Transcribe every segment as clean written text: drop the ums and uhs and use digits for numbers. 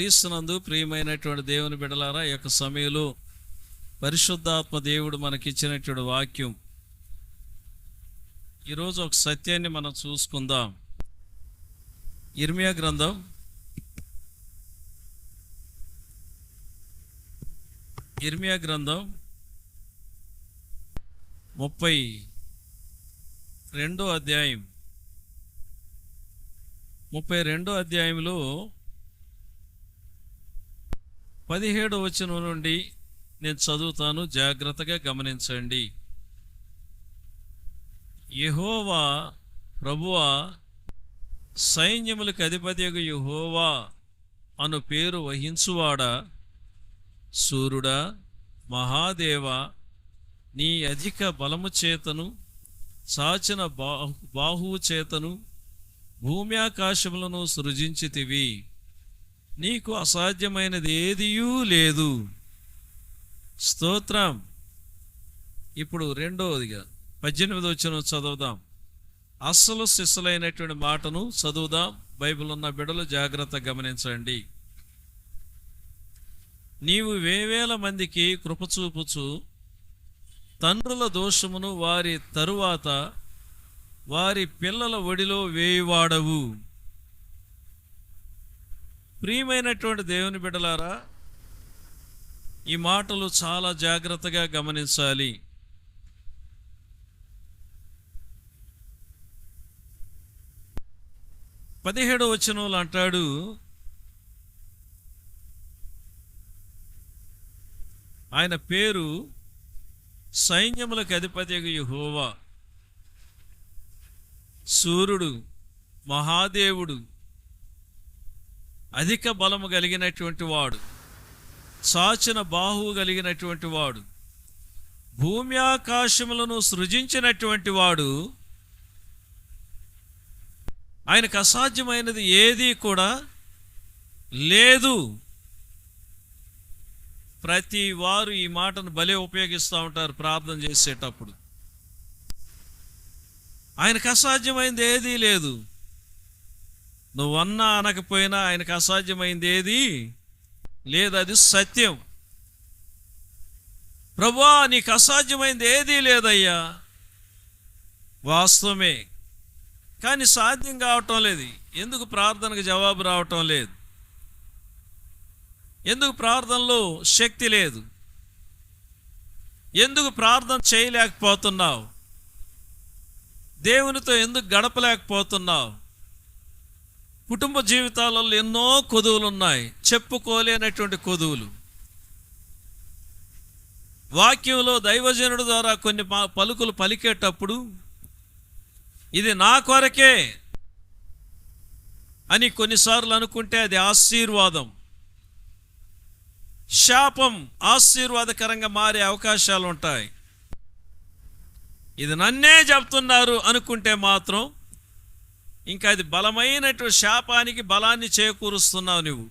క్రీస్తునందు ప్రియమైనటువంటి దేవుని బిడ్డలారా, ఈ యొక్క సమయంలో పరిశుద్ధాత్మ దేవుడు మనకిచ్చినటువంటి వాక్యం, ఈరోజు ఒక సత్యాన్ని మనం చూసుకుందాం. ఇర్మియా గ్రంథం 32వ అధ్యాయం 32వ అధ్యాయంలో 17వ వచనం నుండి నేను చదువుతాను, జాగ్రత్తగా గమనించండి. యెహోవా ప్రభువా, సైన్యములకు అధిపతియగు యెహోవా అను పేరు వహించువాడా, సూర్యుడా, మహాదేవా, నీ అధిక బలము చేతను చాచిన బాహువు చేతను భూమి ఆకాశములను సృజించితివి. నీకు అసాధ్యమైనది ఏదియూ లేదు. స్తోత్రం. ఇప్పుడు రెండవదిగా 18వ వచనం చదువుదాం. అస్సలు సిస్సలైనటువంటి మాటను చదువుదాం. బైబిల్ ఉన్న బిడ్డలు జాగ్రత్త గమనించండి. నీవు వేవేల మందికి కృపచూపుచు తండ్రుల దోషమును వారి తరువాత వారి పిల్లల ఒడిలో వేయువాడవు. ప్రియమైనటువంటి దేవుని బిడ్డలారా, ఈ మాటలు చాలా జాగ్రత్తగా గమనించాలి. పదిహేడవ వచనంలో అంటాడు, ఆయన పేరు సైన్యములకు అధిపతియగు యెహోవా, సూర్యుడు, మహాదేవుడు, అధిక బలము కలిగినటువంటి వాడు, చాచిన బాహువు కలిగినటువంటి వాడు, భూమి ఆకాశములను సృజించినటువంటి వాడు. ఆయనకు అసాధ్యమైనది ఏదీ కూడా లేదు. ప్రతి వారు ఈ మాటను భలే ఉపయోగిస్తూ ఉంటారు ప్రార్థన చేసేటప్పుడు. ఆయనకు అసాధ్యమైనది ఏదీ లేదు. నువ్వన్నా అనకపోయినా ఆయనకు అసాధ్యమైంది ఏది లేదు. అది సత్యం. ప్రభువా, నీకు అసాధ్యమైంది ఏదీ లేదయ్యా, వాస్తవమే. కానీ సాధ్యం కావటం లేదు. ఎందుకు ప్రార్థనకు జవాబు రావటం లేదు? ఎందుకు ప్రార్థనలో శక్తి లేదు? ఎందుకు ప్రార్థన చేయలేకపోతున్నావు? దేవునితో ఎందుకు గడపలేకపోతున్నావు? కుటుంబ జీవితాలలో ఎన్నో కొదువులు ఉన్నాయి, చెప్పుకోలేనటువంటి కొదువులు. వాక్యంలో దైవజనుడు ద్వారా కొన్ని పలుకులు పలికేటప్పుడు ఇది నా కొరకే అని కొన్నిసార్లు అనుకుంటే అది ఆశీర్వాదం. శాపం ఆశీర్వాదకరంగా మారే అవకాశాలు ఉంటాయి. ఇది నన్నే చెప్తున్నారు అనుకుంటే మాత్రం ఇంకా అది బలమైనటువంటి శాపానికి బలాన్ని చేకూరుస్తున్నావు నువ్వు.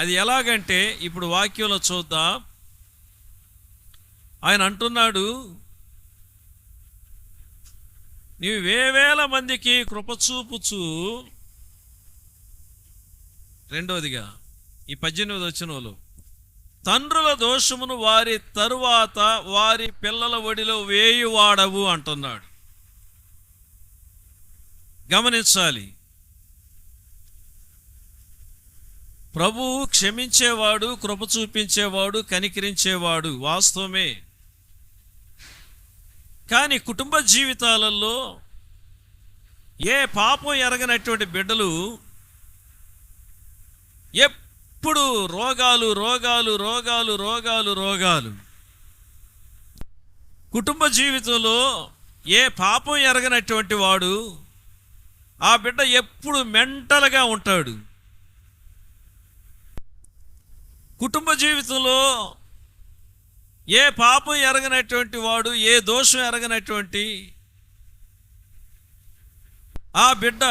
అది ఎలాగంటే ఇప్పుడు వాక్యంలో చూద్దాం. ఆయన అంటున్నాడు, నీవు వేవేల మందికి కృపచూపుచు, రెండవదిగా ఈ 18వ వచనంలో, తండ్రుల దోషమును వారి తరువాత వారి పిల్లల ఒడిలో వేయువాడవు అంటున్నాడు. గమనించాలి. ప్రభువు క్షమించేవాడు, కృప చూపించేవాడు, కనికరించేవాడు, వాస్తవమే. కానీ కుటుంబ జీవితాలలో ఏ పాపం ఎరగనటువంటి బిడ్డలు ఎప్పుడు రోగాలు రోగాలు రోగాలు రోగాలు రోగాలు. కుటుంబ జీవితంలో ఏ పాపం ఎరగనటువంటి వాడు, ఆ బిడ్డ ఎప్పుడు మెంటల్గా ఉంటాడు. కుటుంబ జీవితంలో ఏ పాపం ఎరగనటువంటి వాడు, ఏ దోషం ఎరగనటువంటి ఆ బిడ్డ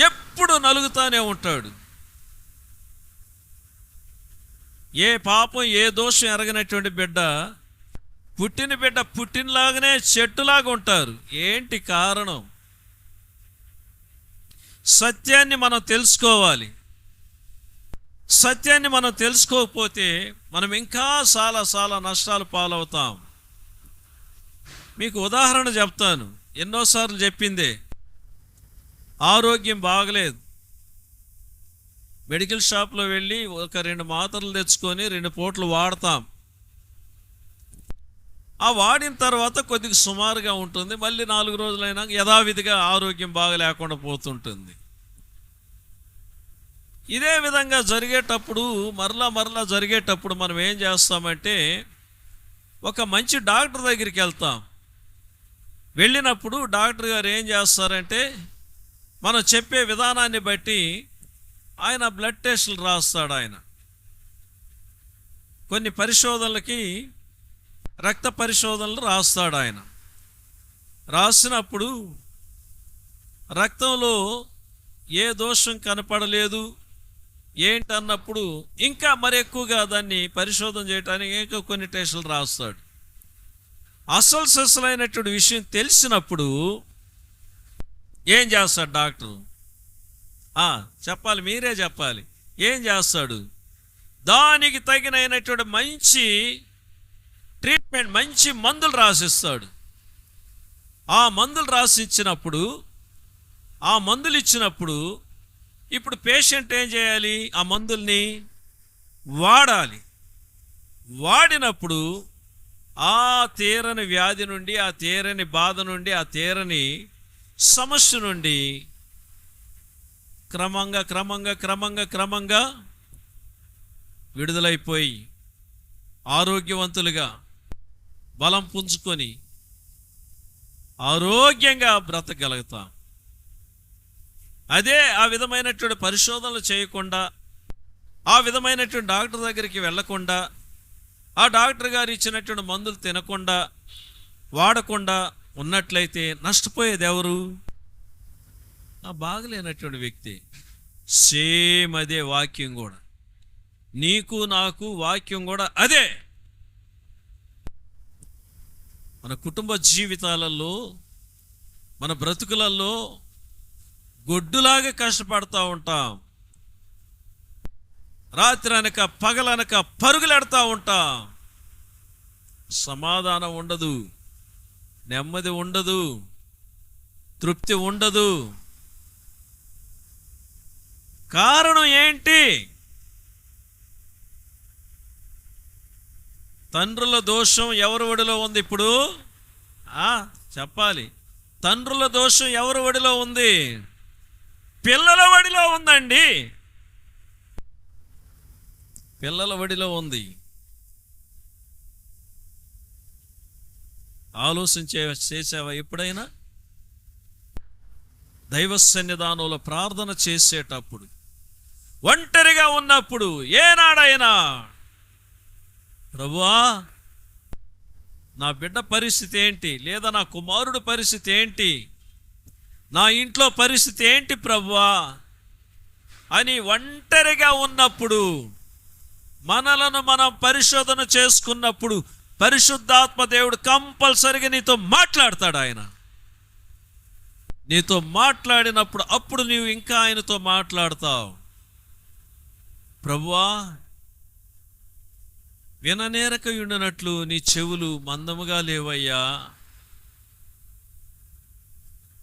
ఎప్పుడు నలుగుతానే ఉంటాడు. ఏ పాపం ఏ దోషం ఎరగనటువంటి బిడ్డ, పుట్టిన బిడ్డ పుట్టినలాగానే చెట్టులాగా ఉంటారు. ఏంటి కారణం? సత్యాన్ని మనం తెలుసుకోవాలి. సత్యాన్ని మనం తెలుసుకోకపోతే మనం ఇంకా చాలా చాలా నష్టాలు పాలవుతాం. మీకు ఉదాహరణ చెప్తాను, ఎన్నోసార్లు చెప్పిందే. ఆరోగ్యం బాగలేదు, మెడికల్ షాప్లో వెళ్ళి ఒక 2 మాత్రలు తెచ్చుకొని 2 పూటలు వాడతాం. ఆ వాడిన తర్వాత కొద్దిగా సుమారుగా ఉంటుంది, మళ్ళీ 4 రోజులైనాక యథావిధిగా ఆరోగ్యం బాగా లేకుండా పోతుంటుంది. ఇదే విధంగా జరిగేటప్పుడు మరలా జరిగేటప్పుడు మనం ఏం చేస్తామంటే ఒక మంచి డాక్టర్ దగ్గరికి వెళ్తాం. వెళ్ళినప్పుడు డాక్టర్ గారు ఏం చేస్తారంటే మనం చెప్పే విధానాన్ని బట్టి ఆయన బ్లడ్ టెస్టులు రాస్తాడు. ఆయన కొన్ని పరిశోధనలకి రక్త పరిశోధనలు రాస్తాడు. ఆయన రాసినప్పుడు రక్తంలో ఏ దోషం కనపడలేదు ఏంటన్నప్పుడు ఇంకా మరి ఎక్కువగా దాన్ని పరిశోధన చేయడానికి ఇంకా కొన్ని టెస్టులు రాస్తాడు. అసలైనటువంటి విషయం తెలిసినప్పుడు ఏం చేస్తాడు డాక్టరు? చెప్పాలి, మీరే చెప్పాలి. ఏం చేస్తాడు? దానికి తగినటువంటి మంచి ట్రీట్మెంట్, మంచి మందులు రాసిస్తాడు. ఆ మందులు రాసిచ్చినప్పుడు, ఆ మందులు ఇచ్చినప్పుడు ఇప్పుడు పేషెంట్ ఏం చేయాలి? ఆ మందుల్ని వాడాలి. వాడినప్పుడు ఆ తీరని వ్యాధి నుండి, ఆ తీరని బాధ నుండి, ఆ తీరని సమస్య నుండి క్రమంగా విడుదలైపోయి ఆరోగ్యవంతులుగా బలం పుంజుకొని ఆరోగ్యంగా బ్రతకగలుగుతాం. అదే ఆ విధమైనటువంటి పరిశోధనలు చేయకుండా, ఆ విధమైనటువంటి డాక్టర్ దగ్గరికి వెళ్ళకుండా, ఆ డాక్టర్ గారు ఇచ్చినటువంటి మందులు తినకుండా వాడకుండా ఉన్నట్లయితే నష్టపోయేది ఎవరు? బాగలేనటువంటి వ్యక్తి. సేమ్ అదే వాక్యం కూడా, నీకు నాకు వాక్యం కూడా అదే. మన కుటుంబ జీవితాలలో, మన బ్రతుకులలో గొడ్డులాగా కష్టపడతా ఉంటాం. రాత్రి అనక పగలనక పరుగులెడతా ఉంటాం. సమాధానం ఉండదు, నెమ్మది ఉండదు, తృప్తి ఉండదు. కారణం ఏంటి? తండ్రుల దోషం ఎవరి ఒడిలో ఉంది? ఇప్పుడు చెప్పాలి. తండ్రుల దోషం ఎవరి ఒడిలో ఉంది? పిల్లల ఒడిలో ఉందండి. పిల్లల ఒడిలో ఉంది. చేసావా ఎప్పుడైనా? దైవ సన్నిధానంలో ప్రార్థన చేసేటప్పుడు, ఒంటరిగా ఉన్నప్పుడు ఏనాడైనా ప్రభువా నా బిడ్డ పరిస్థితి ఏంటి, లేదా నా కుమారుడు పరిస్థితి ఏంటి, నా ఇంట్లో పరిస్థితి ఏంటి ప్రభువా అని ఒంటరిగా ఉన్నప్పుడు, మనలను మనం పరిశోధన చేసుకున్నప్పుడు పరిశుద్ధాత్మ దేవుడు కంపల్సరిగా నీతో మాట్లాడతాడు. ఆయన నీతో మాట్లాడినప్పుడు అప్పుడు నీవు ఇంకా ఆయనతో మాట్లాడతావు. ప్రభువా విననేరక ఉండినట్లు నీ చెవులు మందముగా లేవయ్యా,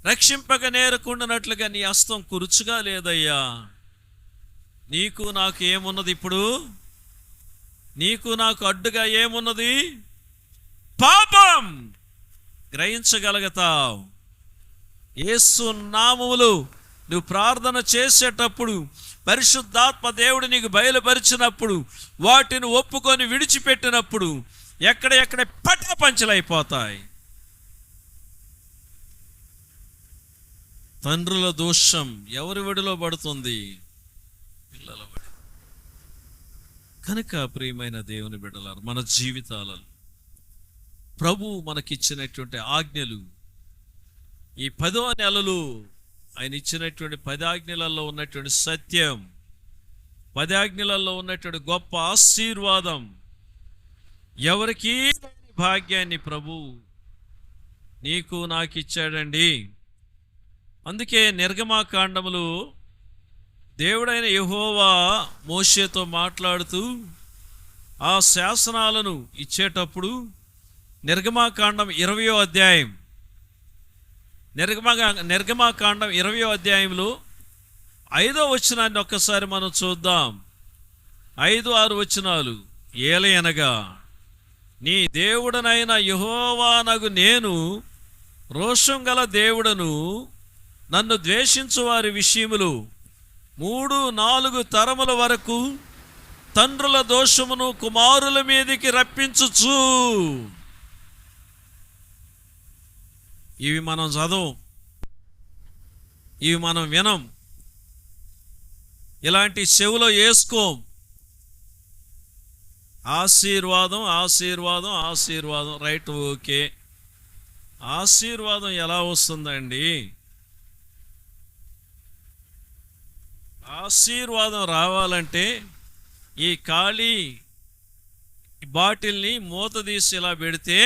రక్షింపక నేరకుండానట్లుగా నీ హస్తం కురుచుగా లేదయ్యా. నీకు నాకు ఏమున్నది? ఇప్పుడు నీకు నాకు అడ్డుగా ఏమున్నది? పాపం. గ్రహించగలుగుతావు. యేసు నామములో నువ్వు ప్రార్థన చేసేటప్పుడు, పరిశుద్ధాత్మ దేవుడు నీకు బయలుపరిచినప్పుడు, వాటిని ఒప్పుకొని విడిచిపెట్టినప్పుడు ఎక్కడ పటాపంచలైపోతాయి. తండ్రుల దోషం ఎవరి ఒడిలో పడుతుంది? పిల్లల ఒడి. కనుక ప్రియమైన దేవుని బిడ్డలారా, మన జీవితాలలో ప్రభు మనకిచ్చినటువంటి ఆజ్ఞలు, ఈ 10వ నెలలు ఆయన ఇచ్చినటువంటి 10 ఆజ్ఞలలో ఉన్నటువంటి సత్యం, 10 ఆజ్ఞలలో ఉన్నటువంటి గొప్ప ఆశీర్వాదం, ఎవరికీ లేని భాగ్యాన్ని ప్రభు నీకు నాకు ఇచ్చాడండి. అందుకే నిర్గమాకాండములు దేవుడైన యెహోవా మోషేతో మాట్లాడుతూ ఆ శాసనాలను ఇచ్చేటప్పుడు నిర్గమాకాండం 20వ అధ్యాయం నిర్గమాకాండం 20వ అధ్యాయంలో 5వ వచనాన్ని ఒక్కసారి మనం చూద్దాం. 5-6 వచనాలు. ఏలయనగా నీ దేవుడనైన యెహోవానగు నేను రోషం గల దేవుడను, నన్ను ద్వేషించు వారి విషయములు 3-4 తరముల వరకు తండ్రుల దోషమును కుమారుల మీదికి రప్పించుచు. ఇవి మనం చదవం, ఇవి మనం వినం, ఇలాంటి చెవులో వేసుకోం. ఆశీర్వాదం ఆశీర్వాదం ఆశీర్వాదం, రైట్, ఓకే. ఆశీర్వాదం ఎలా వస్తుందండి? ఆశీర్వాదం రావాలంటే ఈ ఖాళీ బాటిల్ని మూత తీసి ఇలా పెడితే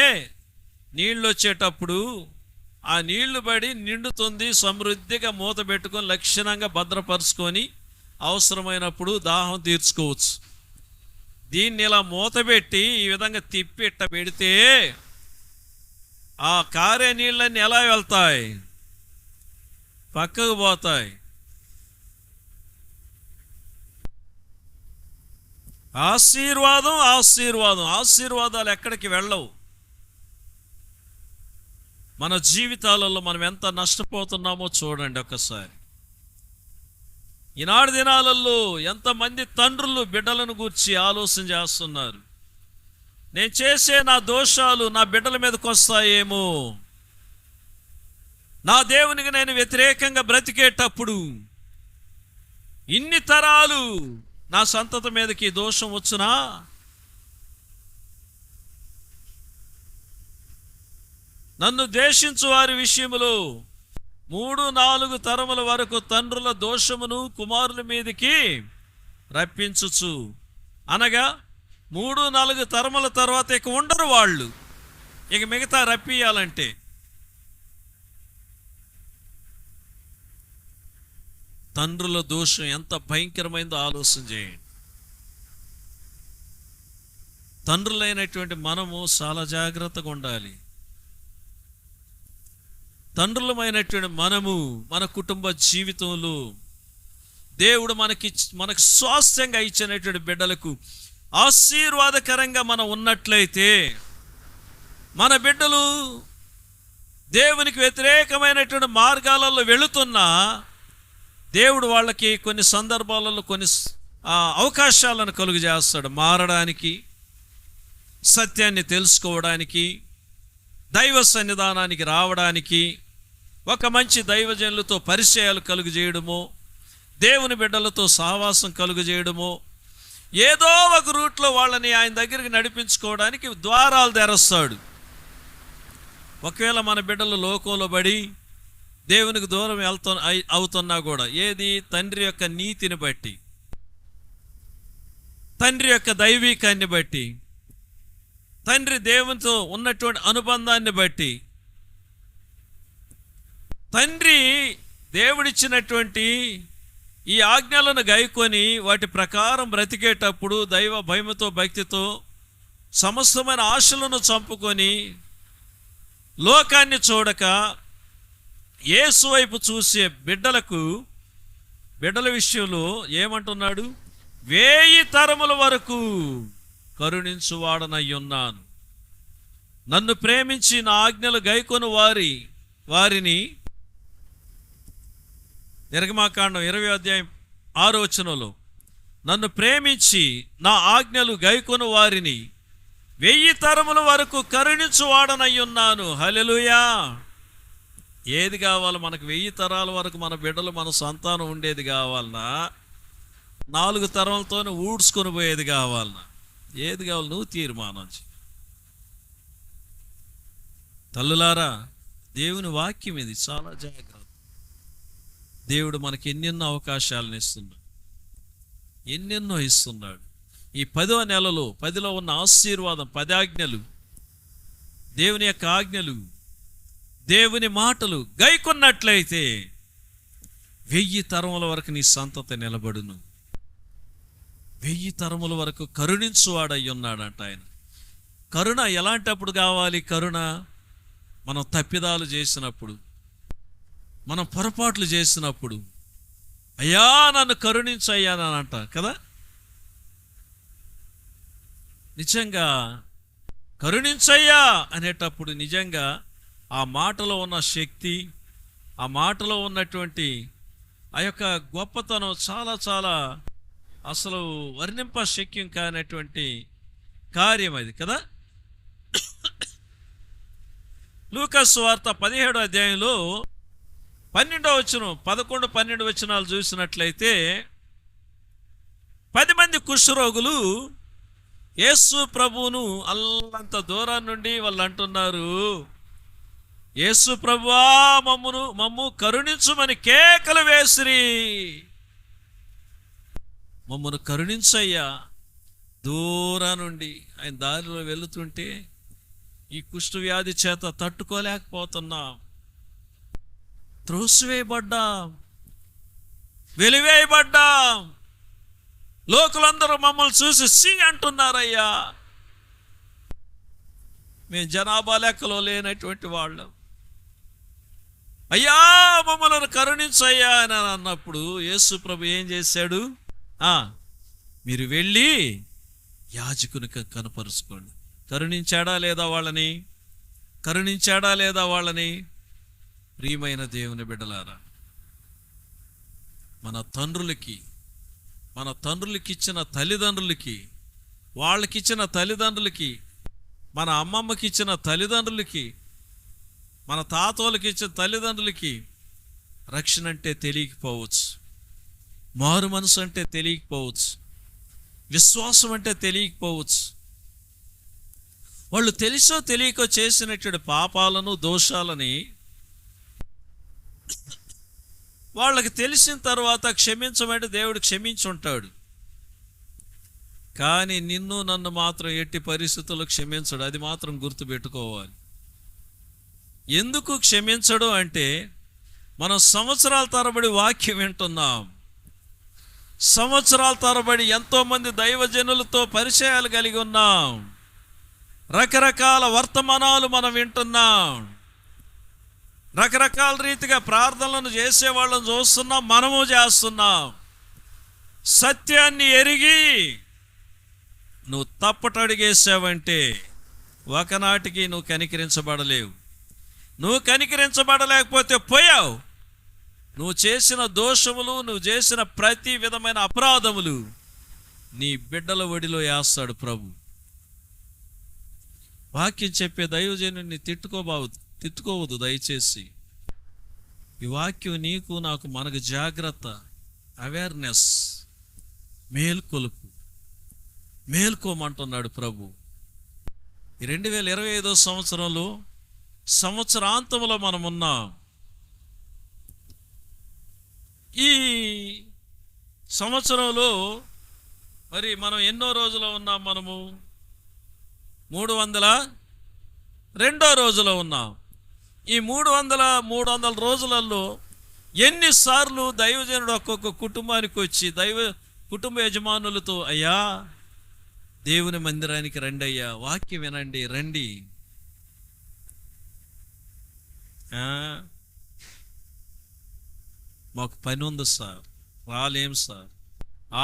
నీళ్ళు వచ్చేటప్పుడు ఆ నీళ్లు పడి నిండుతుంది, సమృద్ధిగా మూత పెట్టుకొని లక్షణంగా భద్రపరుచుకొని అవసరమైనప్పుడు దాహం తీర్చుకోవచ్చు. దీన్ని ఇలా మూత పెట్టి ఈ విధంగా తిప్పి ఇట్ట పెడితే ఆ కారే నీళ్ళన్నీ ఎలా వెళ్తాయి? పక్కకు పోతాయి. ఆశీర్వాదం ఆశీర్వాదం, ఆశీర్వాదాలు ఎక్కడికి వెళ్ళవు. మన జీవితాలలో మనం ఎంత నష్టపోతున్నామో చూడండి ఒక్కసారి. ఈనాడు దినాలలో ఎంతమంది తండ్రులు బిడ్డలను గూర్చి ఆలోచన చేస్తున్నారు. నేను చేసే నా దోషాలు నా బిడ్డల మీదకి వస్తాయేమో, నా దేవునికి నేను వ్యతిరేకంగా బ్రతికేటప్పుడు ఇన్ని తరాలు నా సంతతి మీదకి దోషం వచ్చునా? నన్ను ద్వేషించు వారి విషయములో 3-4 తరముల వరకు తండ్రుల దోషమును కుమారుల మీదకి రప్పించుచు. అనగా 3-4 తరముల తర్వాత ఇక ఉండరు వాళ్ళు, ఇక మిగతా రప్పియాలంటే. తండ్రుల దోషం ఎంత భయంకరమైందో ఆలోచన చేయండి. తండ్రులైనటువంటి మనము చాలా జాగ్రత్తగా ఉండాలి. తండ్రులమైనటువంటి మనము మన కుటుంబ జీవితంలో దేవుడు మనకు స్వాస్థ్యంగా ఇచ్చినటువంటి బిడ్డలకు ఆశీర్వాదకరంగా మనం ఉన్నట్లయితే, మన బిడ్డలు దేవునికి వ్యతిరేకమైనటువంటి మార్గాలలో వెళుతున్నా దేవుడు వాళ్ళకి కొన్ని సందర్భాలలో కొన్ని అవకాశాలను కలుగు చేస్తాడు. మారడానికి, సత్యాన్ని తెలుసుకోవడానికి, దైవ సన్నిధానానికి రావడానికి, ఒక మంచి దైవజనులతో పరిచయాలు కలుగు చేయడము, దేవుని బిడ్డలతో సహవాసం కలుగు చేయడము, ఏదో ఒక రూట్లో వాళ్ళని ఆయన దగ్గరికి నడిపించుకోవడానికి ద్వారాలు తెరస్తాడు. ఒకవేళ మన బిడ్డలు లోకంలో పడి దేవునికి దూరం అవుతున్నా కూడా, ఏది తండ్రి యొక్క నీతిని బట్టి, తండ్రి యొక్క దైవీకాన్ని బట్టి, తండ్రి దేవునితో ఉన్నటువంటి అనుబంధాన్ని బట్టి, తండ్రి దేవుడిచ్చినటువంటి ఈ ఆజ్ఞలను గైకొని వాటి ప్రకారం బ్రతికేటప్పుడు దైవ భయముతో భక్తితో సమస్తమైన ఆశలను చంపుకొని లోకాన్ని చూడక యేసు వైపు చూసే బిడ్డల విషయంలో ఏమంటున్నాడు? 1000 తరముల వరకు కరుణించువాడనయ్యున్నాను. నన్ను ప్రేమించి నా ఆజ్ఞలు గైకొని వారిని నిర్గమాకాండం 20వ అధ్యాయం 6వ వచనంలో, నన్ను ప్రేమించి నా ఆజ్ఞలు గైకొని వారిని 1000 తరముల వరకు కరుణించువాడనయ్యున్నాను. హల్లెలూయా. ఏది కావాలి మనకు? 1000 తరాల వరకు మన బిడ్డలు, మన సంతానం ఉండేది కావాలన్నా, 4 తరాలతోనే ఊడ్చుకొని పోయేది కావాలన్నా, ఏది కావాలి? నువ్వు తీర్మానం చేయి. తల్లులారా, దేవుని వాక్యం ఇది, చాలా జాగ్రత్త. దేవుడు మనకి ఎన్నెన్నో అవకాశాలను ఇస్తున్నాడు, ఎన్నెన్నో ఇస్తున్నాడు. ఈ 10వ నెలలో 10లో ఉన్న ఆశీర్వాదం, 10 ఆజ్ఞలు, దేవుని యొక్క ఆజ్ఞలు, దేవుని మాటలు గైకొన్నట్లయితే 1000 తరముల వరకు నీ సంతతి నిలబడును. 1000 తరముల వరకు కరుణించువాడై ఉన్నాడంట ఆయన. కరుణ ఎలాంటప్పుడు కావాలి? కరుణ మనం తప్పిదాలు చేసినప్పుడు, మనం పొరపాట్లు చేసినప్పుడు, అయ్యా నన్ను కరుణించయ్యా అని అంట కదా. నిజంగా కరుణించయ్యా అనేటప్పుడు నిజంగా ఆ మాటలో ఉన్న శక్తి, ఆ మాటలో ఉన్నటువంటి ఆ యొక్క గొప్పతనం చాలా చాలా అసలు వర్ణింప శక్యం కానటువంటి కార్యం అది కదా. లూకా సువార్త 17వ అధ్యాయంలో 12వ వచనం, 11, 12 వచనాలు చూసినట్లయితే 10 మంది కుష్ఠరోగులు యేసు ప్రభువును అల్లంత దూరం నుండి వాళ్ళు అంటున్నారు, యేసు ప్రభువా మమ్ము కరుణించుమని కేకలు వేసిరి. మమ్మను కరుణించయ్యా. దూరం నుండి ఆయన దారిలో వెళుతుంటే ఈ కుష్టు వ్యాధి చేత తట్టుకోలేకపోతున్నాం, త్రోసివేయబడ్డాం, వెలివేయబడ్డాం. లోకులందరూ మమ్మల్ని చూసి సి అంటున్నారయ్యా. మేము జనాభా లెక్కలో లేనటువంటి వాళ్ళం. అయ్యా మమ్మల్ని కరుణించయ్యా అని అన్నప్పుడు యేసు ప్రభు ఏం చేశాడు? మీరు వెళ్ళి యాజకునికి కనపరుచుకోండి. కరుణించాడా లేదా వాళ్ళని? కరుణించాడా లేదా వాళ్ళని? ప్రియమైన దేవుని బిడ్డలారా, మన తండ్రులకి ఇచ్చిన తల్లిదండ్రులకి, వాళ్ళకిచ్చిన తల్లిదండ్రులకి, మన అమ్మమ్మకి ఇచ్చిన తల్లిదండ్రులకి, మన తాతోళ్ళకి ఇచ్చిన తల్లిదండ్రులకి రక్షణ అంటే తెలియకపోవచ్చు, మారు మనసు అంటే తెలియకపోవచ్చు, విశ్వాసం అంటే తెలియకపోవచ్చు. వాళ్ళు తెలుసో తెలియకో చేసినటువంటి పాపాలను, దోషాలని వాళ్ళకి తెలిసిన తర్వాత క్షమించమంటే దేవుడు క్షమించి ఉంటాడు. కానీ నిన్ను నన్ను మాత్రం ఎట్టి పరిస్థితుల్లో క్షమించడు. అది మాత్రం గుర్తుపెట్టుకోవాలి. ఎందుకు క్షమించడు అంటే మనం సంవత్సరాల తరబడి వాక్యం వింటున్నాం, సంవత్సరాల తరబడి ఎంతోమంది దైవజనులతో పరిచయాలు కలిగి ఉన్నాం, రకరకాల వర్తమానాలు మనం వింటున్నాం, రకరకాల రీతిగా ప్రార్థనలను చేసేవాళ్ళని చూస్తున్నాం, మనము చేస్తున్నాం. సత్యాన్ని ఎరిగి నువ్వు తప్పటడిగేసావంటే ఒకనాటికి నువ్వు కనికరించబడలేవు. నువ్వు కనికరించబడలేకపోతే పోయావు. నువ్వు చేసిన దోషములు, నువ్వు చేసిన ప్రతి విధమైన అపరాధములు నీ బిడ్డల ఒడిలో వేస్తాడు ప్రభు. వాక్యం చెప్పే దైవజనుడిని తిట్టుకోవద్దు దయచేసి. ఈ వాక్యం నీకు నాకు మనకు జాగ్రత్త, అవేర్నెస్, మేల్కోమంటున్నాడు ప్రభు. ఈ 2025 సంవత్సరంలో సంవత్సరాంతంలో మనం ఉన్నాం. ఈ సంవత్సరంలో మరి మనం ఎన్నో రోజులు ఉన్నాం? మనము 302వ రోజులో ఉన్నాం. ఈ 300 రోజులలో ఎన్నిసార్లు దైవజనుడు ఒక్కొక్క కుటుంబానికి వచ్చి కుటుంబ యజమానులతో, అయ్యా దేవుని మందిరానికి రండి, అయ్యా వాక్యం వినండి, రండి. మాకు పని ఉంది సార్, రాలేం సార్,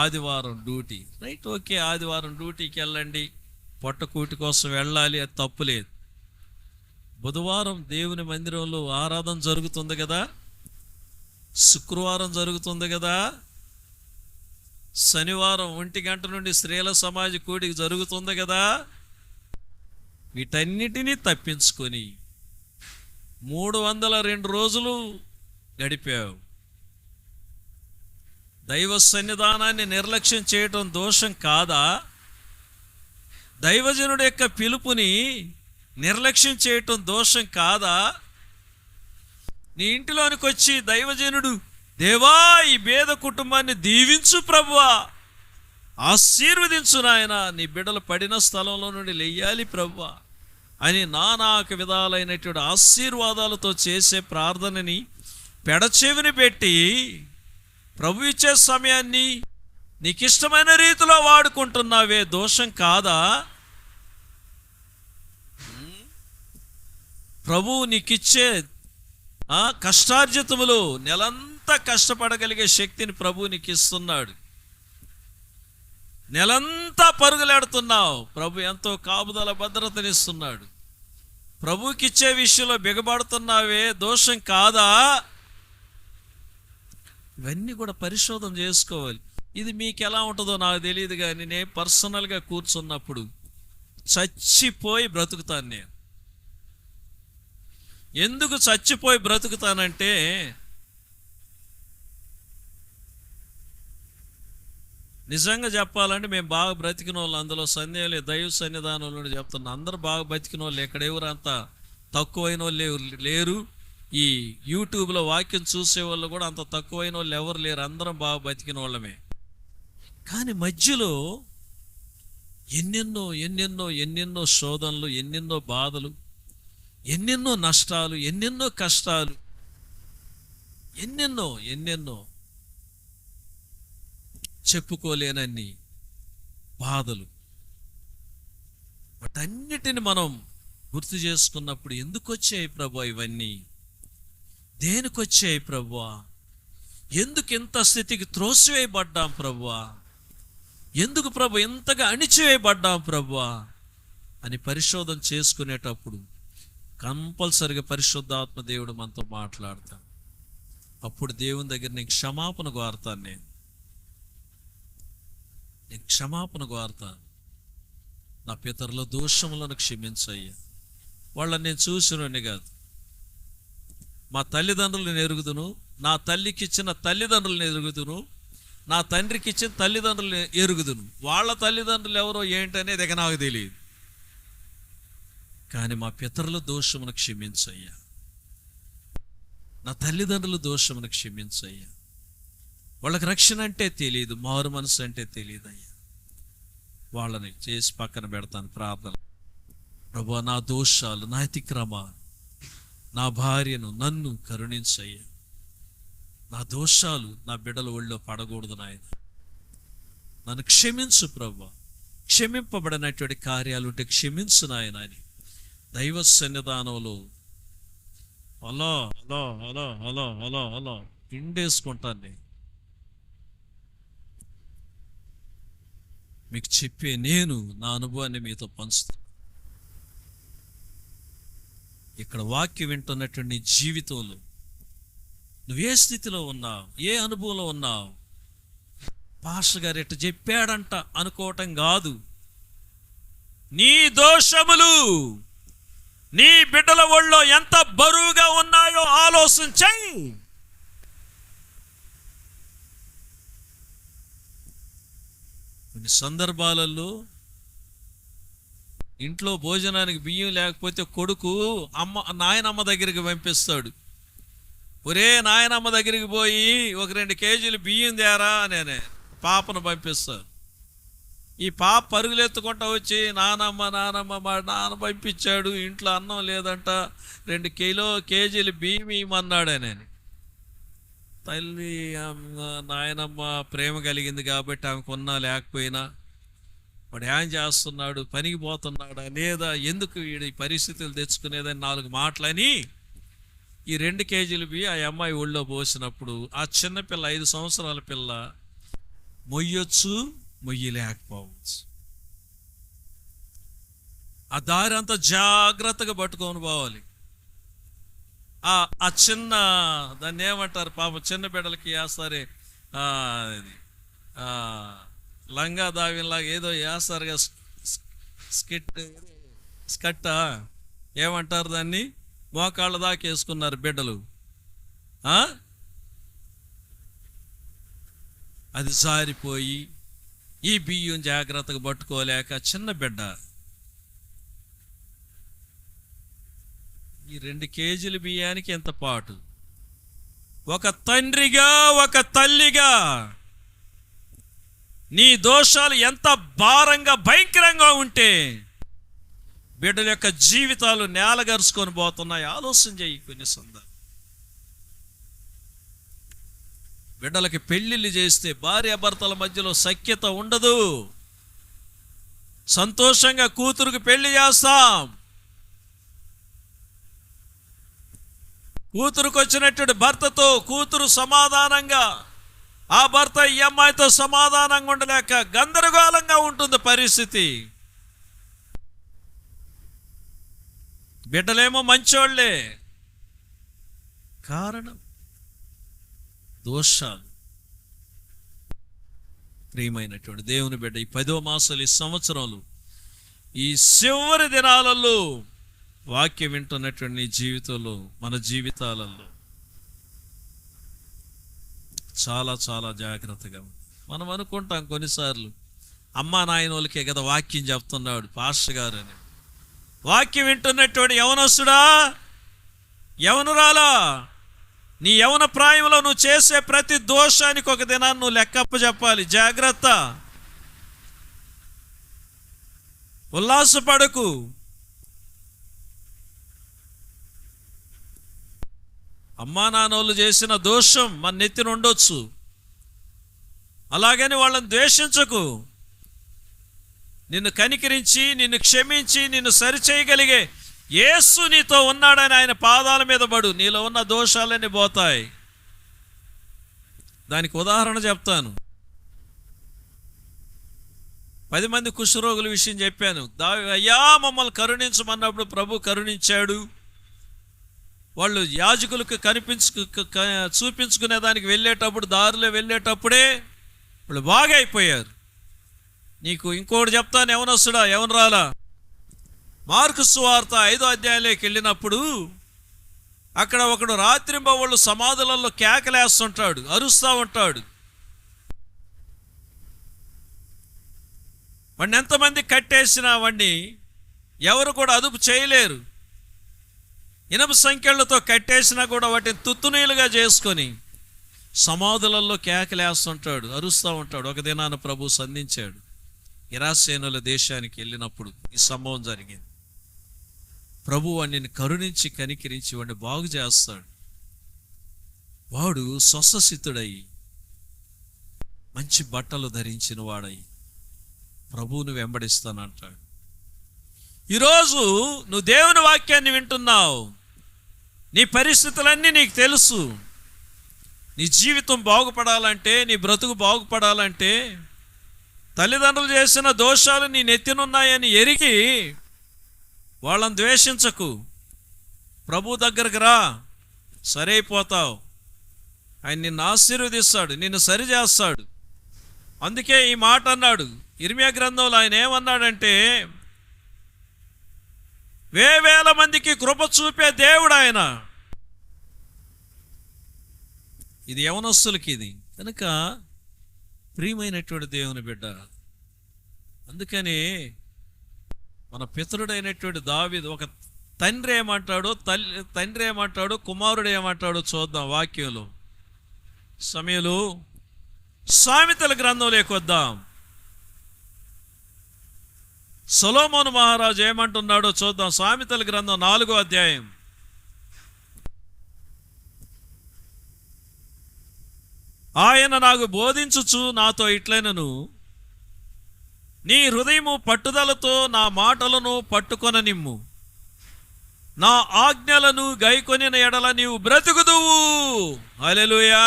ఆదివారం డ్యూటీ. రైట్, ఓకే, ఆదివారం డ్యూటీకి వెళ్ళండి, పొట్టకూటి కోసం వెళ్ళాలి, అది తప్పులేదు. బుధవారం దేవుని మందిరంలో ఆరాధన జరుగుతుంది కదా, శుక్రవారం జరుగుతుంది కదా, శనివారం 1 గంట నుండి స్త్రీల సమాజ కూడికి జరుగుతుంది కదా. వీటన్నిటినీ తప్పించుకొని 302 రోజులు గడిపావు. దైవ సన్నిధానాన్ని నిర్లక్ష్యం చేయటం దోషం కాదా? దైవజనుడి యొక్క పిలుపుని నిర్లక్ష్యం చేయటం దోషం కాదా? నీ ఇంటిలోనికి వచ్చి దైవజనుడు, దేవా ఈ పేద కుటుంబాన్ని దీవించు ప్రభువా, ఆశీర్వదించు నాయన, నీ బిడ్డలు పడిన స్థలంలో నుండి లెయ్యాలి ప్రభువా అని నానాక విధాలైనటువంటి ఆశీర్వాదాలతో చేసే ప్రార్థనని పెడచెవిని పెట్టి ప్రభు ఇచ్చే సమయాన్ని నీకు ఇష్టమైన రీతిలో వాడుకుంటున్నావే, దోషం కాదా? ప్రభువు నీకిచ్చే కష్టార్జితములు నెలంతా కష్టపడగలిగే శక్తిని ప్రభువు నీకు ఇస్తున్నాడు. నెలంతా పరుగులాడుతున్నావు, ప్రభు ఎంతో కాపుదల భద్రతనిస్తున్నాడు. ప్రభువుకిచ్చే విషయంలో బిగబడుతున్నావే, దోషం కాదా? ఇవన్నీ కూడా పరిశోధన చేసుకోవాలి. ఇది మీకు ఎలా ఉంటుందో నాకు తెలియదు, కానీ నేను పర్సనల్గా కూర్చున్నప్పుడు చచ్చిపోయి బ్రతుకుతాను. నేను ఎందుకు చచ్చిపోయి బ్రతుకుతానంటే, నిజంగా చెప్పాలంటే మేము బాగా బ్రతికిన వాళ్ళు, అందులో సందేహం లేదు, దైవ సన్నిధానంలో చెప్తున్నా, అందరూ బాగా బతికిన వాళ్ళు, ఎక్కడ ఎవరు అంత తక్కువైన వాళ్ళు లేరు. ఈ యూట్యూబ్లో వాక్యం చూసే వాళ్ళు కూడా అంత తక్కువైన వాళ్ళు ఎవరు లేరు, అందరం బాగా బతికిన వాళ్ళమే. కానీ మధ్యలో ఎన్నెన్నో ఎన్నెన్నో ఎన్నెన్నో శోధనలు, ఎన్నెన్నో బాధలు, ఎన్నెన్నో నష్టాలు, ఎన్నెన్నో కష్టాలు, ఎన్నెన్నో ఎన్నెన్నో చెప్పుకోలేనన్ని బాధలు, వాటన్నిటిని మనం గుర్తు చేసుకున్నప్పుడు ఎందుకు వచ్చాయి ప్రభు ఇవన్నీ? దేనికి వచ్చాయి ప్రభువా? ఎందుకు ఇంత స్థితికి త్రోసివేయబడ్డాం ప్రభువా? ఎందుకు ప్రభు ఇంతగా అణిచివేయబడ్డాం ప్రభువా అని పరిశోధన చేసుకునేటప్పుడు కంపల్సరిగా పరిశుద్ధాత్మ దేవుడు మనతో మాట్లాడతాడు. అప్పుడు దేవుని దగ్గర నేను క్షమాపణ కోరుతాను. నేను క్షమాపణ కోరుతాను. నా పితరుల దోషములను క్షమించయ్యా. వాళ్ళని నేను చూసినోని కాదు, మా తల్లిదండ్రులను ఎరుగుదును, నా తల్లికి ఇచ్చిన తల్లిదండ్రులను ఎరుగుదును, నా తండ్రికి ఇచ్చిన తల్లిదండ్రులను ఎరుగుదును. వాళ్ళ తల్లిదండ్రులు ఎవరో ఏంటనేది ఇక నాకు తెలియదు, కానీ మా పితరుల దోషమును క్షమించయ్యా, నా తల్లిదండ్రుల దోషమును క్షమించయ్యా. వాళ్ళకి రక్షణ అంటే తెలియదు, మారు మనసు అంటే తెలియదు అయ్యా. వాళ్ళని చేసి పక్కన పెడతాను ప్రార్థన. ప్రభువా, నా దోషాలు, నా అతిక్రమాలు, నా భార్యను, నన్ను కరుణించయ్యా. నా దోషాలు నా బిడ్డల ఒళ్ళో పడకూడదు నాయన, నన్ను క్షమించు ప్రభువా. క్షమింపబడినటువంటి కార్యాలు ఉంటే క్షమించు నాయన అని దైవ సన్నిధానంలో అలా అలా అలా అలా అలా అలా పిండేసుకుంటాను. నేను మీకు చెప్పే నేను నా అనుభవాన్ని మీతో పంచుతాను. ఇక్కడ వాక్యం వింటున్నటువంటి నీ జీవితంలో నువ్వు ఏ స్థితిలో ఉన్నావు, ఏ అనుభవంలో ఉన్నావు? పాస్టర్ గారు ఎట్ట చెప్పాడంట అనుకోవటం కాదు. నీ దోషములు నీ బిడ్డల ఒళ్ళో ఎంత బరువుగా ఉన్నాయో ఆలోచన చెయ్యి. కొన్ని సందర్భాలలో ఇంట్లో భోజనానికి బియ్యం లేకపోతే కొడుకు నాయనమ్మ దగ్గరికి పంపిస్తాడు. ఒరే నాయనమ్మ దగ్గరికి పోయి ఒక 2 కేజీలు బియ్యం తేరా నేనే పాపను పంపిస్తాను. ఈ పాప పరుగులెత్తుకుంటా వచ్చి నానమ్మ మా నాన్న పంపించాడు, ఇంట్లో అన్నం లేదంట, 2 కేజీలు బియ్యం ఇమ్మన్నాడని. తల్లి నాయనమ్మ ప్రేమ కలిగింది కాబట్టి ఆమె కొన్నా లేకపోయినా వాడు ఏం చేస్తున్నాడు, పనికి పోతున్నాడా లేదా, ఎందుకు ఈ పరిస్థితులు తెచ్చుకునేదని 4 మాటలని ఈ 2 కేజీలు బియ్యం ఆ అమ్మాయి ఒళ్ళో పోసినప్పుడు ఆ చిన్నపిల్ల 5 సంవత్సరాల పిల్ల మొయ్యొచ్చు, మొయ్యలేకపోవచ్చు. ఆ దారి అంతా జాగ్రత్తగా పట్టుకొని పోవాలి. ఆ చిన్న దాన్ని ఏమంటారు పాపం, చిన్న బిడ్డలకి వేస్తారే లంగా దావిలాగా ఏదో వేస్తారుగా, స్కట్ట ఏమంటారు దాన్ని, మోకాళ్ళ దాకా వేసుకున్నారు బిడ్డలు. అది జారిపోయి ఈ బియ్యం జాగ్రత్తగా పట్టుకోలేక చిన్న బిడ్డ ఈ 2 కేజీల బియ్యానికి ఎంత పాటు. ఒక తండ్రిగా, ఒక తల్లిగా నీ దోషాలు ఎంత భారంగా, భయంకరంగా ఉంటే బిడ్డల యొక్క జీవితాలు నేలగరుచుకొని పోతున్నాయి. ఆలోచన చేయి. కొన్ని సందర్భాలు బిడ్డలకి పెళ్ళిళ్ళు చేస్తే భార్యాభర్తల మధ్యలో సఖ్యత ఉండదు. సంతోషంగా కూతురుకి పెళ్లి చేస్తాం, కూతురుకు వచ్చినటువంటి భర్తతో కూతురు సమాధానంగా, ఆ భర్త ఈ అమ్మాయితో సమాధానంగా ఉండలేక గందరగోళంగా ఉంటుంది పరిస్థితి. బిడ్డలేమో మంచోళ్లే, కారణం దోషాలు. ప్రియమైనటువంటి దేవుని బిడ్డ, ఈ 10వ మాసాలు, ఈ సంవత్సరాలు, ఈ చివరి దినాలలో వాక్యం వింటున్నటువంటి నీ జీవితంలో, మన జీవితాలలో చాలా చాలా జాగ్రత్తగా మనం అనుకుంటాం కొన్నిసార్లు, అమ్మా నాయన వాళ్ళకే కదా వాక్యం చెప్తున్నాడు పాస్టర్ గారు అని. వాక్యం వింటున్నటువంటి యవనస్తుడా, యవనురాలా, నీ యవన ప్రాయంలో నువ్వు చేసే ప్రతి దోషానికి ఒక దినాన్ని నువ్వు లెక్కప్ప చెప్పాలి. జాగ్రత్త, ఉల్లాసపడకు. అమ్మా నాన్నోళ్ళు చేసిన దోషం మన నెత్తిన ఉండొచ్చు, అలాగని వాళ్ళని ద్వేషించకు. నిన్ను కనికరించి, నిన్ను క్షమించి, నిన్ను సరిచేయగలిగే యేసు నీతో ఉన్నాడని ఆయన పాదాల మీద పడు, నీలో ఉన్న దోషాలన్నీ పోతాయి. దానికి ఉదాహరణ చెప్తాను. 10 మంది కుష్ఠరోగుల విషయం చెప్పాను. అయ్యా మమ్మల్ని కరుణించమన్నప్పుడు ప్రభు కరుణించాడు. వాళ్ళు యాజకులకు చూపించుకునే దానికి వెళ్ళేటప్పుడు, దారిలో వెళ్ళేటప్పుడే వాళ్ళు బాగా అయిపోయారు. నీకు ఇంకోటి చెప్తాను, యవనస్తుడా, యవనరాలా, మార్కు సువార్త 5వ అధ్యాయంలోకి వెళ్ళినప్పుడు అక్కడ ఒకడు రాత్రింబవళ్ళు సమాధులలో కేకలేస్తుంటాడు, అరుస్తూ ఉంటాడు. వాడిని ఎంతమంది కట్టేసినా వాడిని ఎవరు కూడా అదుపు చేయలేరు. ఇనప సంఖ్యలతో కట్టేసినా కూడా వాటిని తుత్తునీలుగా చేసుకొని సమాధులలో కేకలేస్తుంటాడు, అరుస్తూ ఉంటాడు. ఒక దినాన ప్రభు సంధించాడు. ఇరాసేనుల దేశానికి వెళ్ళినప్పుడు ఈ సంభవం జరిగింది. ప్రభు వాడిని కరుణించి కనికరించి వాడిని బాగు చేస్తాడు. వాడు స్వస్థసిద్ధుడై మంచి బట్టలు ధరించిన వాడై ప్రభువును వెంబడిస్తానంటాడు. ఈరోజు నువ్వు దేవుని వాక్యాన్ని వింటున్నావు, నీ పరిస్థితులన్నీ నీకు తెలుసు. నీ జీవితం బాగుపడాలంటే, నీ బ్రతుకు బాగుపడాలంటే, తల్లిదండ్రులు చేసిన దోషాలు నీ నెత్తినున్నాయని ఎరిగి వాళ్ళని ద్వేషించకు. ప్రభు దగ్గరకు రా, సరైపోతావు. ఆయన నిన్ను ఆశీర్వదిస్తాడు, నిన్ను సరిచేస్తాడు. అందుకే ఈ మాట అన్నాడు ఇర్మియా గ్రంథంలో. ఆయన ఏమన్నాడంటే, వేవేల మందికి కృప చూపే దేవుడు ఆయన. ఇది యవనస్తులకి ఇది కనుక ప్రియమైనటువంటి దేవుని బిడ్డ. అందుకని మన పితరుడైనటువంటి దావీదు, ఒక తండ్రి ఏమంటాడో, తండ్రి ఏమంటాడో, కుమారుడు ఏమంటాడో చూద్దాం వాక్యంలో. సమయంలో సామెతల గ్రంథంలోకి వద్దాం. సొలొమోను మహారాజు ఏమంటున్నాడో చూద్దాం. సామెతల గ్రంథం 4వ అధ్యాయం. ఆయన నాకు బోధించుచు నాతో ఇట్లైనను, నీ హృదయము పట్టుదలతో నా మాటలను పట్టుకొననిమ్ము, నా ఆజ్ఞలను గైకొనిన ఎడల నీవు బ్రతుకుదువు. హల్లెలూయా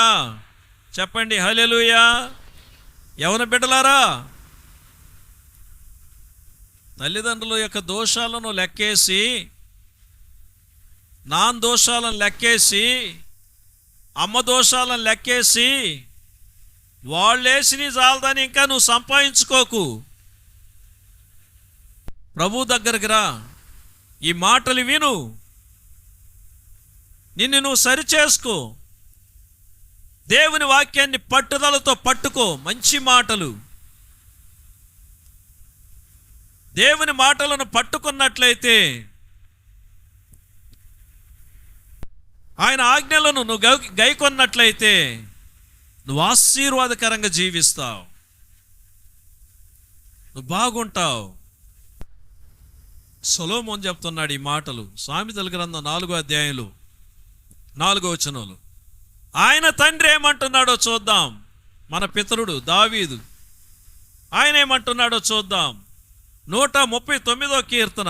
చెప్పండి, హల్లెలూయా. యవన బిడ్డలారా, తల్లిదండ్రుల యొక్క దోషాలను లెక్కేసి, నాన్న దోషాలను లెక్కేసి, అమ్మ దోషాలను లెక్కేసి, వాళ్ళేసి నీ చాలదని ఇంకా నువ్వు సంపాదించుకోకు. ప్రభు దగ్గరికి రా, ఈ మాటలు విను, నిన్ను నువ్వు సరిచేసుకో. దేవుని వాక్యాన్ని పట్టుదలతో పట్టుకో. మంచి మాటలు, దేవుని మాటలను పట్టుకున్నట్లయితే, ఆయన ఆజ్ఞలను నువ్వు గైకొన్నట్లయితే నువ్వు ఆశీర్వాదకరంగా జీవిస్తావు, నువ్వు బాగుంటావు. సొలొమోను చెప్తున్నాడు ఈ మాటలు సామెతల గ్రంథం 4వ అధ్యాయంలో 4వ వచనంలో. ఆయన తండ్రి ఏమంటున్నాడో చూద్దాం. మన పితరుడు దావీదు ఆయన ఏమంటున్నాడో చూద్దాం. 139వ కీర్తన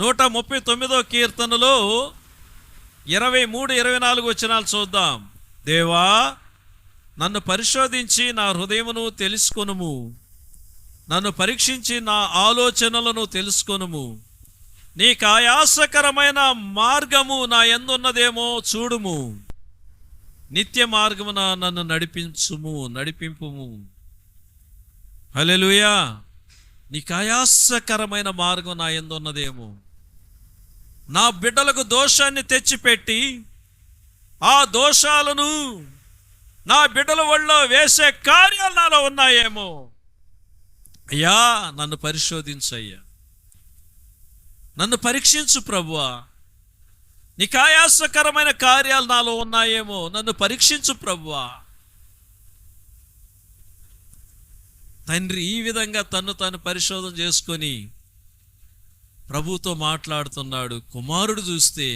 139వ కీర్తనలో 23-24 వచనాలు చూద్దాం. దేవా, నన్ను పరిశోధించి నా హృదయమును తెలుసుకొనుము, నన్ను పరీక్షించి నా ఆలోచనలను తెలుసుకొనుము. నీకు ఆయాసకరమైన మార్గము నా యందున్నదేమో చూడుము, నిత్య మార్గమున నన్ను నడిపింపుము. హల్లెలూయా. నీకు ఆయాసకరమైన మార్గం నా యందున్నదేమో, నా బిడ్డలకు దోషాన్ని తెచ్చిపెట్టి ఆ దోషాలను నా బిడ్డల ఒళ్ళో వేసే కార్యాలు నాలో ఉన్నాయేమో. అయ్యా, నన్ను పరిశోధించయ్యా, నన్ను పరీక్షించు ప్రభువా. నీకు ఆయాసకరమైన కార్యాలు నాలో ఉన్నాయేమో, నన్ను పరీక్షించు ప్రభువా. తండ్రి ఈ విధంగా తన్ను తాను పరిశోధన చేసుకొని ప్రభుతో మాట్లాడుతున్నాడు. కుమారుడు చూస్తే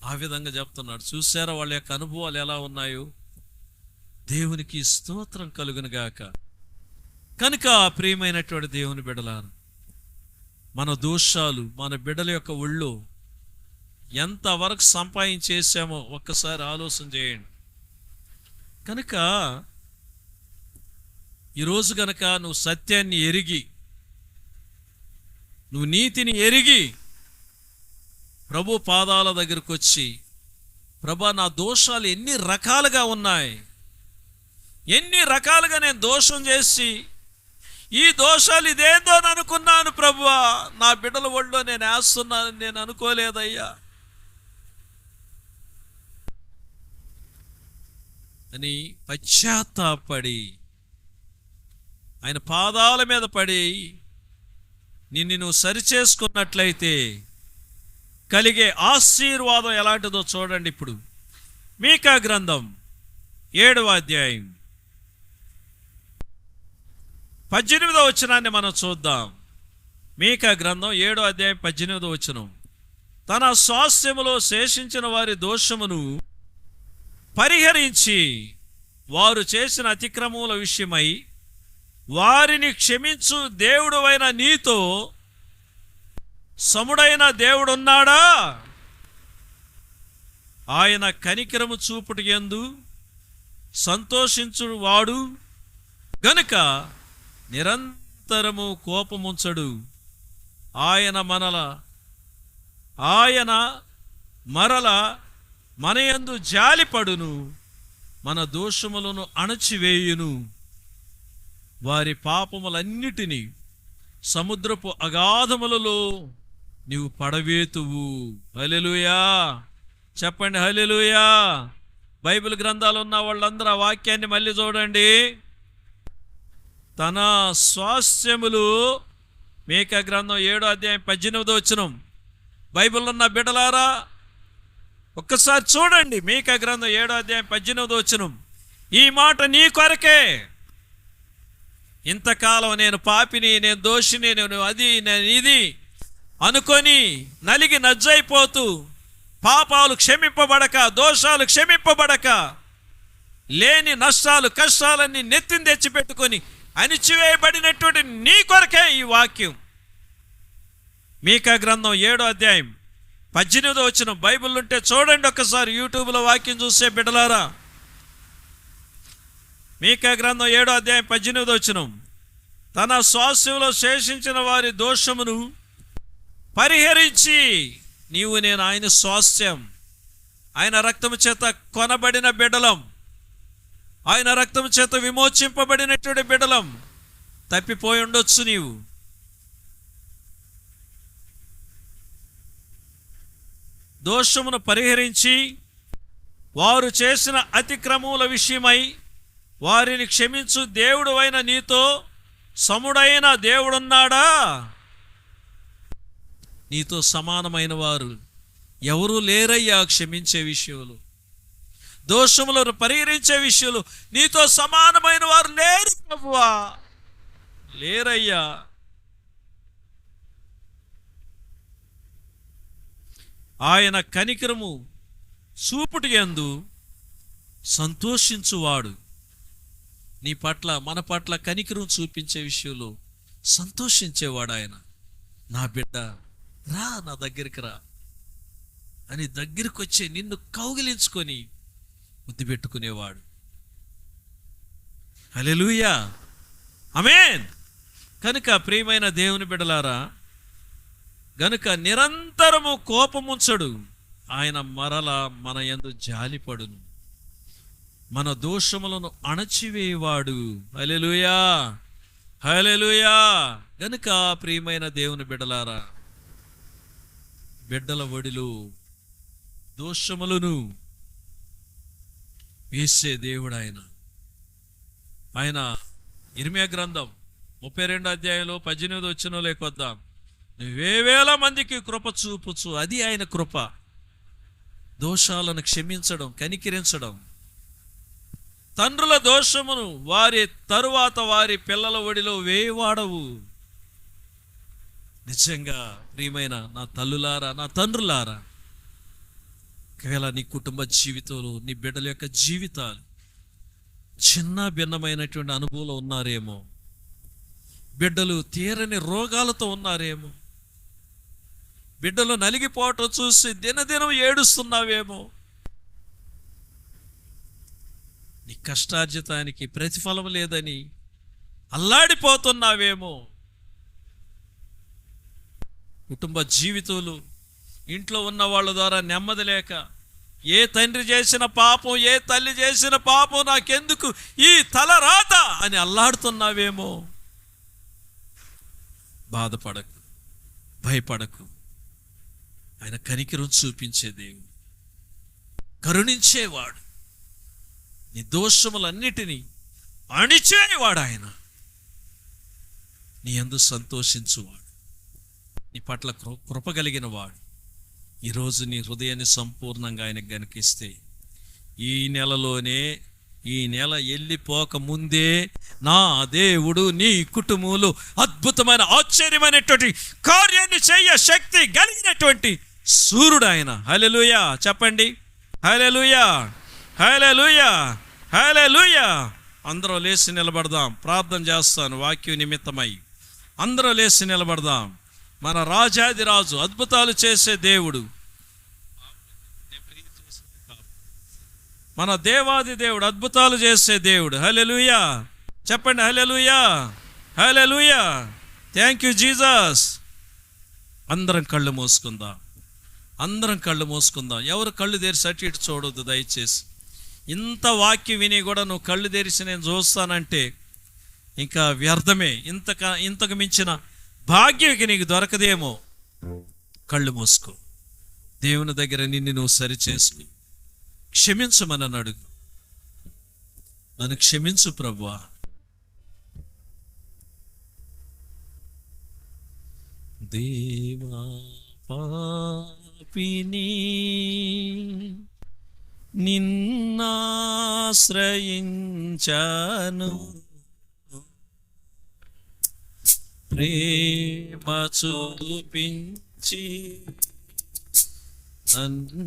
ఆ విధంగా చెప్తున్నాడు. చూసారా వాళ్ళ యొక్క అనుభవాలు ఎలా ఉన్నాయో? దేవునికి స్తోత్రం కలుగును గాక. కనుక ప్రియమైనటువంటి దేవుని బిడ్డలారా, మన దోషాలు మన బిడ్డల యొక్క ఒళ్ళో ఎంతవరకు సంపాదించేసామో ఒక్కసారి ఆలోచన చేయండి. కనుక ఈరోజు గనక నువ్వు సత్యాన్ని ఎరిగి, నువ్వు నీతిని ఎరిగి ప్రభు పాదాల దగ్గరకు వచ్చి, ప్రభా, నా దోషాలు ఎన్ని రకాలుగా ఉన్నాయి, ఎన్ని రకాలుగా నేను దోషం చేసి ఈ దోషాలు ఇదేందో అనుకున్నాను ప్రభువా, నా బిడ్డల ఒళ్ళో నేను వేస్తున్నానని నేను అనుకోలేదయ్యా అని పశ్చాత్తాపడి ఆయన పాదాల మీద పడి నిన్ను నువ్వు సరిచేసుకున్నట్లయితే కలిగే ఆశీర్వాదం ఎలాంటిదో చూడండి. ఇప్పుడు మీకా గ్రంథం 7వ అధ్యాయం 18వ వచనాన్ని మనం చూద్దాం. మీకా గ్రంథం 7వ అధ్యాయం 18వ వచనం. తన స్వాస్థ్యములో శేషించిన వారి దోషమును పరిహరించి వారు చేసిన అతిక్రమముల విషయమై వారిని క్షమించు దేవుడైన నీతో సముడైన దేవుడున్నాడా? ఆయన కనికరము చూపుట యందు సంతోషించుడు వాడు గనుక నిరంతరము కోపముంచడు. ఆయన మరల మన యందు జాలిపడును, మన దోషములను అణచివేయును. వారి పాపములన్నిటినీ సముద్రపు అగాధములలో నీవు పడవేతువు. హల్లెలూయా, చెప్పండి హల్లెలూయా. బైబిల్ గ్రంథాలు ఉన్న వాళ్ళందరూ ఆ వాక్యాన్ని మళ్ళీ చూడండి. తన స్వాస్థ్యములు, మీకా గ్రంథం 7వ అధ్యాయం 18వ వచనం. బైబిల్లో ఉన్న బిడ్డలారా ఒక్కసారి చూడండి. మీకా గ్రంథం 7వ అధ్యాయం 18వ వచనం. ఈ మాట నీ కొరకే. ఇంతకాలం నేను పాపిని, నేను దోషిని, నేను అది, నేను ఇది అనుకొని నలిగి నజ్జైపోతూ పాపాలు క్షమింపబడక, దోషాలు క్షమింపబడక, లేని నష్టాలు కష్టాలన్నీ నెత్తిని తెచ్చిపెట్టుకొని అణిచివేయబడినటువంటి నీ కొరకే ఈ వాక్యం. మీకా గ్రంథం 7వ అధ్యాయం 18వ వచనం. బైబిల్ ఉంటే చూడండి ఒక్కసారి, యూట్యూబ్లో వాక్యం చూసే బిడ్డలారా. మీకా గ్రంథం 7వ అధ్యాయం 18వ వచనం. తన స్వాస్థ్యంలో శేషించిన వారి దోషమును పరిహరించి, నీవు నేను ఆయన స్వాస్థ్యం, ఆయన రక్తము చేత కొనబడిన బిడ్డలం, ఆయన రక్తము చేత విమోచింపబడినటువంటి బిడ్డలం. తప్పిపోయి ఉండొచ్చు నీవు, దోషమును పరిహరించి వారు చేసిన అతిక్రమముల విషయమై వారిని క్షమించు దేవుడు అయిన నీతో సముడైన దేవుడున్నాడా? నీతో సమానమైన వారు ఎవరూ లేరయ్యా. క్షమించే విషయంలో, దోషములను పరిహరించే విషయంలో నీతో సమానమైన వారు లేరు ప్రభువా, లేరయ్యా. ఆయన కనికరము చూపుటి యందు సంతోషించువాడు. నీ పట్ల, మన పట్ల కనికరం చూపించే విషయంలో సంతోషించేవాడు ఆయన. నా బిడ్డ రా, నా దగ్గరికి రా అని దగ్గరికి వచ్చే నిన్ను కౌగిలించుకొని ముద్దు పెట్టుకునేవాడు. హల్లెలూయా, ఆమేన్. కనుక ప్రియమైన దేవుని బిడ్డలారా, గనుక నిరంతరము కోపముంచడు, ఆయన మరల మన యందు జాలిపడును, మన దోషములను అణచివేవాడు. హల్లెలూయా, హల్లెలూయా. గనుక ప్రియమైన దేవుని బిడ్డలారా, బిడ్డల ఒడిలో దోషములను వేసే దేవుడు ఆయన. ఆయన ఇర్మియా గ్రంథం 32 అధ్యాయంలో 18 వచనంలో లేకొద్దాం. వేవేల మందికి కృప చూపుచు, అది ఆయన కృప. దోషాలను క్షమించడం, కనికరించడం. తండ్రుల దోషమును వారి తరువాత వారి పిల్లల ఒడిలో వేయవాడవు. నిజంగా ప్రియమైన నా తల్లులారా, నా తండ్రులారా, ఒకవేళ నీ కుటుంబ జీవితంలో, నీ బిడ్డల యొక్క జీవితాలు చిన్న భిన్నమైనటువంటి అనుభవంలో ఉన్నారేమో, బిడ్డలు తీరని రోగాలతో ఉన్నారేమో, బిడ్డలు నలిగిపోవటం చూసి దినదినం ఏడుస్తున్నావేమో, నీ కష్టార్జితానికి ప్రతిఫలం లేదని అల్లాడిపోతున్నావేమో, కుటుంబ జీవితాలు, ఇంట్లో ఉన్న వాళ్ళ ద్వారా నెమ్మది లేక, ఏ తండ్రి చేసిన పాపం, ఏ తల్లి చేసిన పాపం నాకెందుకు ఈ తల రాత అని అల్లాడుతున్నావేమో, బాధపడకు, భయపడకు. ఆయన కనికరం చూపించే దేవుడు, కరుణించేవాడు, నీ దోషములన్నిటినీ అణిచేవాడు ఆయన. నీ యందు సంతోషించువాడు, నీ పట్ల కృప కలిగిన వాడు. ఈరోజు నీ హృదయాన్ని సంపూర్ణంగా ఆయనకు గనికిస్తే, ఈ నెలలోనే, ఈ నెల వెళ్ళిపోక ముందే నా దేవుడు నీ కుటుంబంలో అద్భుతమైన, ఆశ్చర్యమైనటువంటి కార్యాన్ని చేయ శక్తి కలిగినటువంటి సూర్యుడు ఆయన. హల్లెలూయా చెప్పండి, హల్లెలూయా, హల్లెలూయా, హల్లెలూయా. అందరూ లేచి నిలబడదాం. ప్రార్థన చేస్తాను వాక్యం నిమిత్తమై. అందరూ లేచి నిలబడదాం. మన రాజాది రాజు, అద్భుతాలు చేసే దేవుడు, మన దేవాది దేవుడు, అద్భుతాలు చేసే దేవుడు. హల్లెలూయా చెప్పండి, hallelujah, hallelujah. Thank you Jesus. అందరం కళ్ళు మూసుకుందాం, అందరం కళ్ళు మూసుకుందాం. ఎవరు కళ్ళు తెరిచి అటు ఇటు చూడొద్దు దయచేసి. ఇంత వాక్యం విని కూడా నువ్వు కళ్ళు తెరిచి నేను చూస్తానంటే ఇంకా వ్యర్థమే. ఇంతకు మించిన భాగ్యం నీకు దొరకదేమో. కళ్ళు మూసుకో, దేవుని దగ్గర నిన్ను నువ్వు సరి చేసుకుని క్షమించమని అడుగు. నన్ను క్షమించు ప్రభువా, దేవా పాపిని నిన్నాశ్రయించాను, ప్రేమ చూపించి నన్ను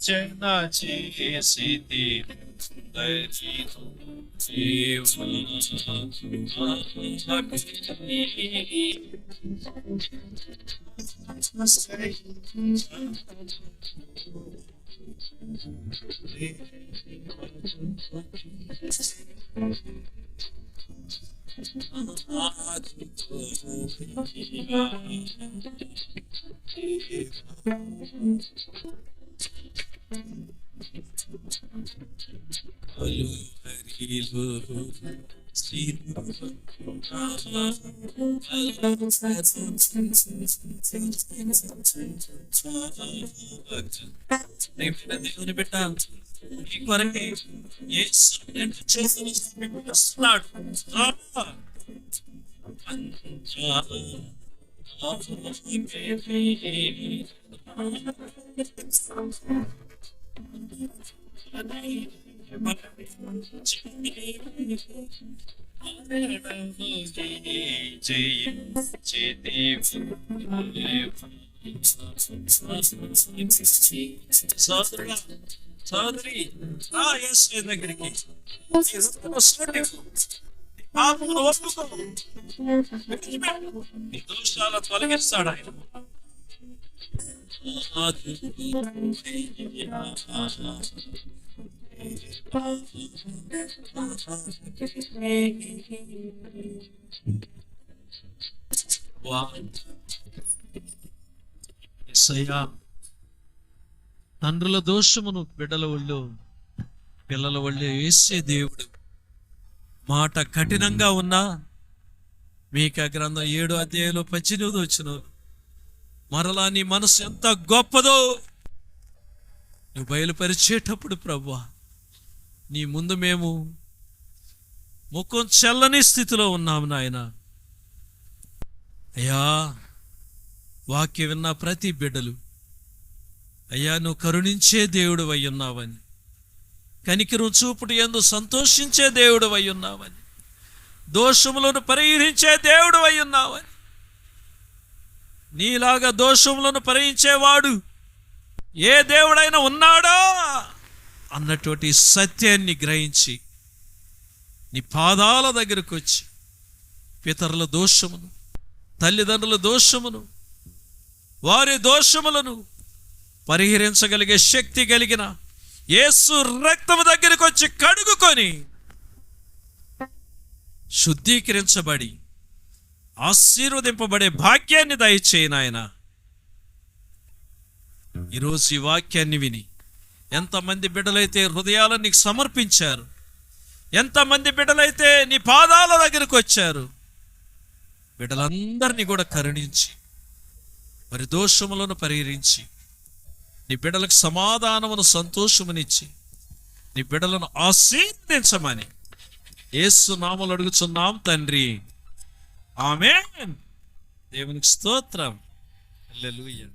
జన చేసి దేవుని బిడ్డ ఈ కొరకే యేసు రెండు చేతులు వస్తున్నాడు. సోదరుడా సోదరి, ఆ యేసు దగ్గరికి పాపమును ఒప్పుకో, నీ దోషాలు తొలగిస్తాడు ఆయన. యేసయ్యా, తండ్రుల దోషమును బిడ్డల ఒళ్ళు పిల్లల ఒళ్ళు వేసే దేవుడు. మాట కఠినంగా ఉన్నా మీకా గ్రంథం 7 అధ్యాయంలో 18 వచ్చిన మరలా నీ మనసు ఎంత గొప్పదో నువ్వు బయలుపరిచేటప్పుడు ప్రభువా, నీ ముందు మేము ముఖం చల్లని స్థితిలో ఉన్నాము నాయన. అయ్యా, వాక్యం విన్న ప్రతి బిడ్డలు, అయ్యా నువ్వు కరుణించే దేవుడు అయి ఉన్నావని, కనికరం చూపుడు యందు సంతోషించే దేవుడు అయి ఉన్నావని, దోషములను పరిహరించే దేవుడు అయి ఉన్నావని, నీలాగా దోషములను పరిహరించేవాడు ఏ దేవుడైనా ఉన్నాడా అన్నటువంటి సత్యాన్ని గ్రహించి నీ పాదాల దగ్గరకు వచ్చి పితరుల దోషమును, తల్లిదండ్రుల దోషమును, వారి దోషములను పరిహరించగలిగే శక్తి కలిగిన యేసు రక్తము దగ్గరికి వచ్చి కడుగుకొని శుద్ధీకరించబడి ఆశీర్వదింపబడే భాగ్యాన్ని దయచేయి నాయన. ఈరోజు ఈ వాక్యాన్ని విని ఎంతమంది బిడ్డలైతే హృదయాలను నీకు సమర్పించారు, ఎంతమంది బిడ్డలైతే నీ పాదాల దగ్గరకు వచ్చారు, బిడ్డలందరినీ కూడా కరుణించి మరి దోషములను పరిహరించి నీ బిడ్డలకు సమాధానమును సంతోషమునిచ్చి నీ బిడ్డలను ఆశీర్వదించమని యేసు నామములో అడుగుచున్నాం తండ్రి, ఆమేన్. దేవునికి స్తోత్రం. హల్లెలూయా.